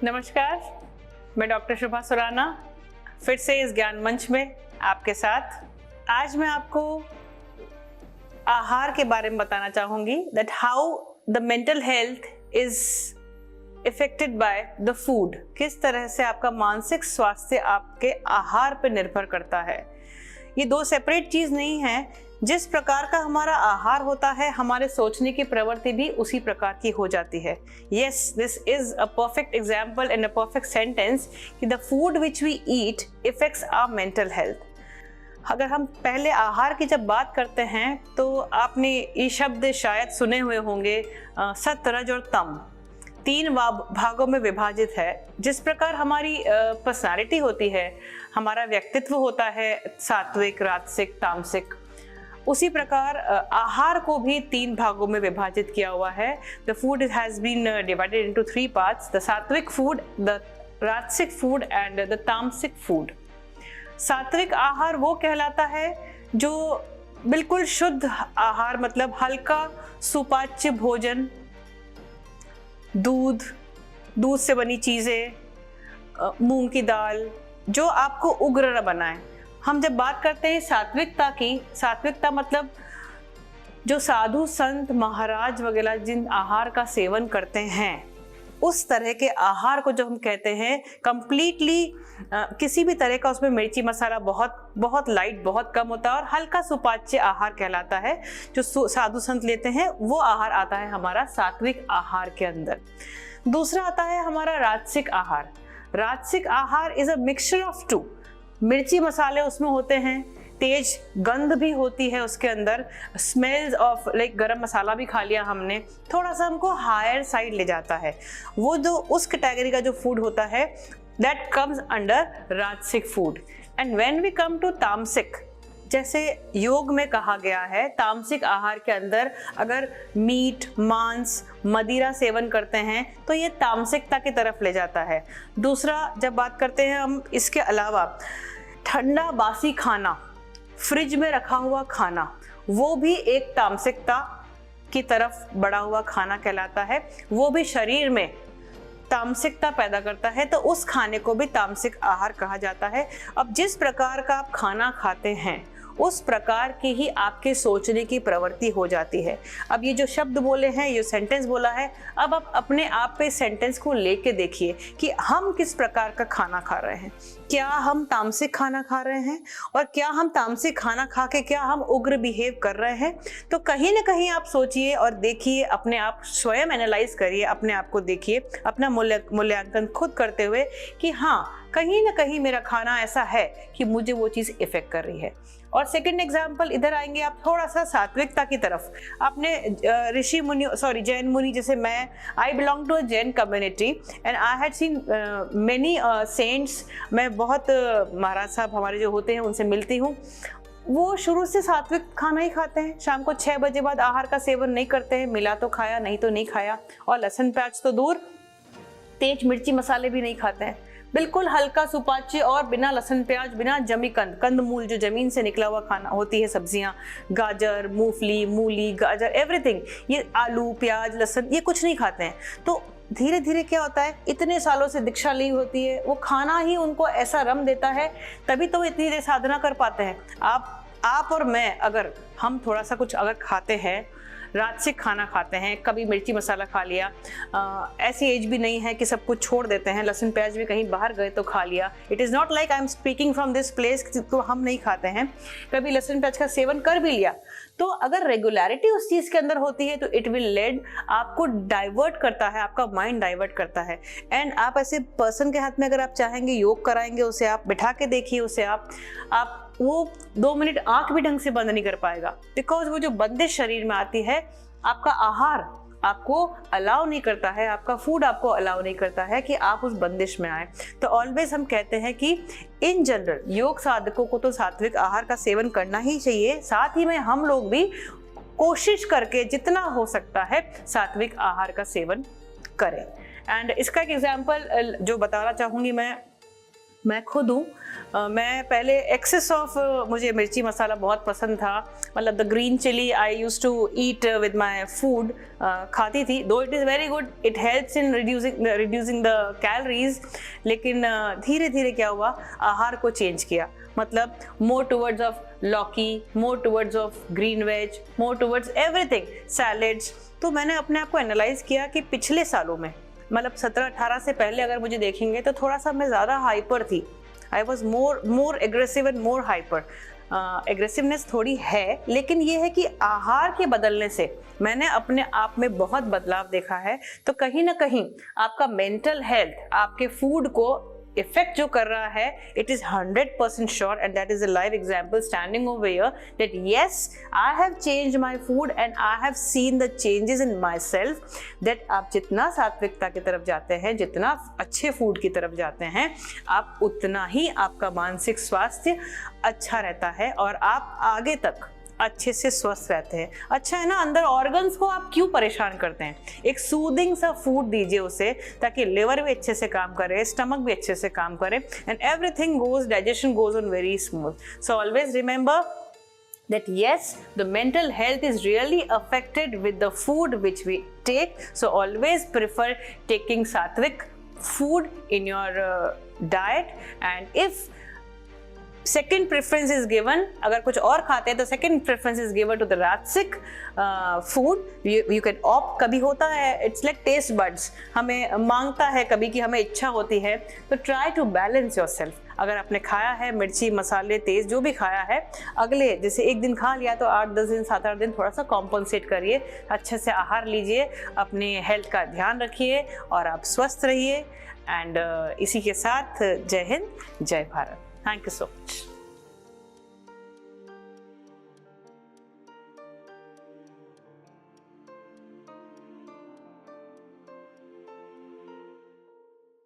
नमस्कार, मैं डॉक्टर शुभा सुराना फिर से इस ज्ञान मंच में आपके साथ। आज मैं आपको आहार के बारे में बताना चाहूंगी that how the mental health is affected by the food. किस तरह से आपका मानसिक स्वास्थ्य आपके आहार पर निर्भर करता है। ये दो सेपरेट चीज नहीं है। जिस प्रकार का हमारा आहार होता है, हमारे सोचने की प्रवृत्ति भी उसी प्रकार की हो जाती है। Yes, this is a perfect example and a perfect sentence कि the food which we eat affects our mental health. अगर हम पहले आहार की जब बात करते हैं तो आपने ये शब्द शायद सुने हुए होंगे, सत, रज और तम, तीन भागों में विभाजित है। जिस प्रकार हमारी पर्सनालिटी होती है, हमारा व्यक्तित्व होता है, सात्विक, राजसिक, तामसिक, उसी प्रकार आहार को भी तीन भागों में विभाजित किया हुआ है। The food has been divided into three parts, the sattvic food, the rajasic food and the tamasic food. सात्विक आहार वो कहलाता है जो बिल्कुल शुद्ध आहार, मतलब हल्का सुपाच्य भोजन, दूध से बनी चीजें, मूंग की दाल, जो आपको उग्र न बनाए। हम जब बात करते हैं सात्विकता की, सात्विकता मतलब जो साधु संत महाराज वगैरह जिन आहार का सेवन करते हैं, उस तरह के आहार को जो हम कहते हैं कंप्लीटली किसी भी तरह का उसमें मिर्ची मसाला बहुत बहुत लाइट, बहुत कम होता है और हल्का सुपाच्य आहार कहलाता है। जो साधु संत लेते हैं वो आहार आता है हमारा सात्विक आहार के अंदर। दूसरा आता है हमारा राजसिक आहार। राजसिक आहार is a mixture of two. मिर्ची मसाले उसमें होते हैं, तेज गंध भी होती है उसके अंदर, स्मेल्स ऑफ लाइक गरम मसाला भी खा लिया हमने, थोड़ा सा हमको हायर साइड ले जाता है। वो जो उस कैटेगरी का जो फूड होता है that comes under rajasic food. And when we come to tamasic, जैसे योग में कहा गया है, तामसिक आहार के अंदर अगर मीट, मांस, मदिरा सेवन करते हैं तो ये तामसिकता की तरफ ले जाता है। दूसरा, जब बात करते हैं हम इसके अलावा, ठंडा बासी खाना, फ्रिज में रखा हुआ खाना, वो भी एक तामसिकता की तरफ बढ़ा हुआ खाना कहलाता है। वो भी शरीर में तामसिकता पैदा करता है, तो उस खाने को भी तामसिक आहार कहा जाता है। अब जिस प्रकार का आप खाना खाते हैं उस प्रकार की ही आपके सोचने की प्रवृत्ति हो जाती है। अब ये जो शब्द बोले हैं, ये सेंटेंस बोला है, अब आप अपने आप पे सेंटेंस को लेके देखिए कि हम किस प्रकार का खाना खा रहे हैं। क्या हम तामसिक खाना खा रहे हैं, और क्या हम तामसिक खाना खा के क्या हम उग्र बिहेव कर रहे हैं? तो कहीं ना कहीं आप सोचिए और देखिए, अपने आप स्वयं एनालाइज करिए, अपने आप को देखिए, अपना मूल्यांकन खुद करते हुए कि हाँ, कहीं ना कहीं मेरा खाना ऐसा है कि मुझे वो चीज इफेक्ट कर रही है। और सेकंड एग्जांपल, इधर आएंगे आप थोड़ा सा सात्विकता की तरफ। आपने ऋषि मुनि, सॉरी जैन मुनि, जैसे मैं, I belong to a Jain community and I had seen many saints. मैं बहुत महाराज साहब हमारे जो होते हैं उनसे मिलती हूँ। वो शुरू से सात्विक खाना ही खाते हैं, शाम को 6 बजे बाद आहार का सेवन नहीं करते हैं। मिला तो खाया, नहीं तो नहीं खाया, और लहसुन प्याज तो दूर, तेज मिर्ची मसाले भी नहीं खाते हैं। बिल्कुल हल्का सुपाच्य और बिना लहसुन प्याज, बिना जमी कंदमूल, जो जमीन से निकला हुआ खाना होती है, सब्जियां, गाजर, मूंगफली, मूली, गाजर, एवरीथिंग, ये आलू, प्याज, लहसुन, ये कुछ नहीं खाते हैं। तो धीरे धीरे क्या होता है, इतने सालों से दीक्षा ली होती है, वो खाना ही उनको ऐसा रम देता है, तभी तो वो इतनी देर साधना कर पाते हैं। आप और मैं, अगर हम थोड़ा सा कुछ अगर खाते हैं, राजसिक खाना खाते हैं, कभी मिर्ची मसाला खा लिया, ऐसी एज भी नहीं है कि सब कुछ छोड़ देते हैं, लहसुन प्याज भी कहीं बाहर गए तो खा लिया। It is not like I am speaking from this place तो हम नहीं खाते हैं, कभी लहसुन प्याज का सेवन कर भी लिया। तो अगर रेगुलरिटी उस चीज़ के अंदर होती है तो इट विल लेड, आपको डाइवर्ट करता है, आपका माइंड डाइवर्ट करता है। एंड आप ऐसे पर्सन के हाथ में अगर आप चाहेंगे योग कराएंगे, उसे आप बिठा के देखिए, उसे आप वो 2 मिनट आंख भी ढंग से बंद नहीं कर पाएगा, बिकॉज वो जो बंदिश शरीर में आती है, आपका आहार आपको अलाउ नहीं करता है, आपका फूड आपको अलाउ नहीं करता है कि आप उस बंदिश में आए। तो ऑलवेज हम कहते हैं कि इन जनरल योग साधकों को तो सात्विक आहार का सेवन करना ही चाहिए, साथ ही में हम लोग भी कोशिश करके जितना हो सकता है सात्विक आहार का सेवन करें। एंड इसका एक एग्जाम्पल जो बताना चाहूंगी मैं, मैं खुद हूँ, मैं पहले एक्सेस ऑफ मुझे मिर्ची मसाला बहुत पसंद था, मतलब the green chilli I use to eat with my food, खाती थी, though it is very good, it helps in reducing the calories, लेकिन धीरे धीरे क्या हुआ, आहार को चेंज किया, मतलब मोर towards of lauki, more towards of green veg, more towards everything, salads. तो मैंने अपने आप को एनालाइज किया कि पिछले सालों में, मतलब 17-18 से पहले अगर मुझे देखेंगे तो थोड़ा सा मैं ज़्यादा हाइपर थी, I was more aggressive and more hyper. Aggressiveness थोड़ी है, लेकिन ये है कि आहार के बदलने से मैंने अपने आप में बहुत बदलाव देखा है। तो कहीं ना कहीं आपका मेंटल हेल्थ आपके फूड को इफेक्ट जो कर रहा है, it is 100% sure, and that is a live example standing over here that yes I have changed my food and I have seen the changes in my self, that आप जितना सात्विकता की तरफ जाते हैं, जितना अच्छे फूड की तरफ जाते हैं, आप उतना ही आपका मानसिक स्वास्थ्य अच्छा रहता है और आप आगे तक अच्छे से स्वस्थ रहते हैं। अच्छा है ना, अंदर ऑर्गन्स को आप क्यों परेशान करते हैं, एक सूदिंग सा फूड दीजिए उसे, ताकि लिवर भी अच्छे से काम करे, स्टमक भी अच्छे से काम करे, and everything goes, digestion goes on very smooth. So always remember that yes, the mental health is really affected with the food which we take, so always prefer taking sattvic food in your diet, and if second preference is given, अगर कुछ और खाते हैं तो second preference is given to the राजसिक food, you can opt, कभी होता है it's like taste buds, हमें मांगता है कभी कि हमें इच्छा होती है, तो try to balance yourself। अगर आपने खाया है मिर्ची मसाले तेज जो भी खाया है, अगले जैसे एक दिन खा लिया तो 8-10 दिन 7-8 दिन थोड़ा सा कॉम्पनसेट करिए, अच्छे से आहार लीजिए, अपने हेल्थ का ध्यान रखिए और आप स्वस्थ रहिए। एंड इसी के साथ जय हिंद, जय Bharat. Thank you so much.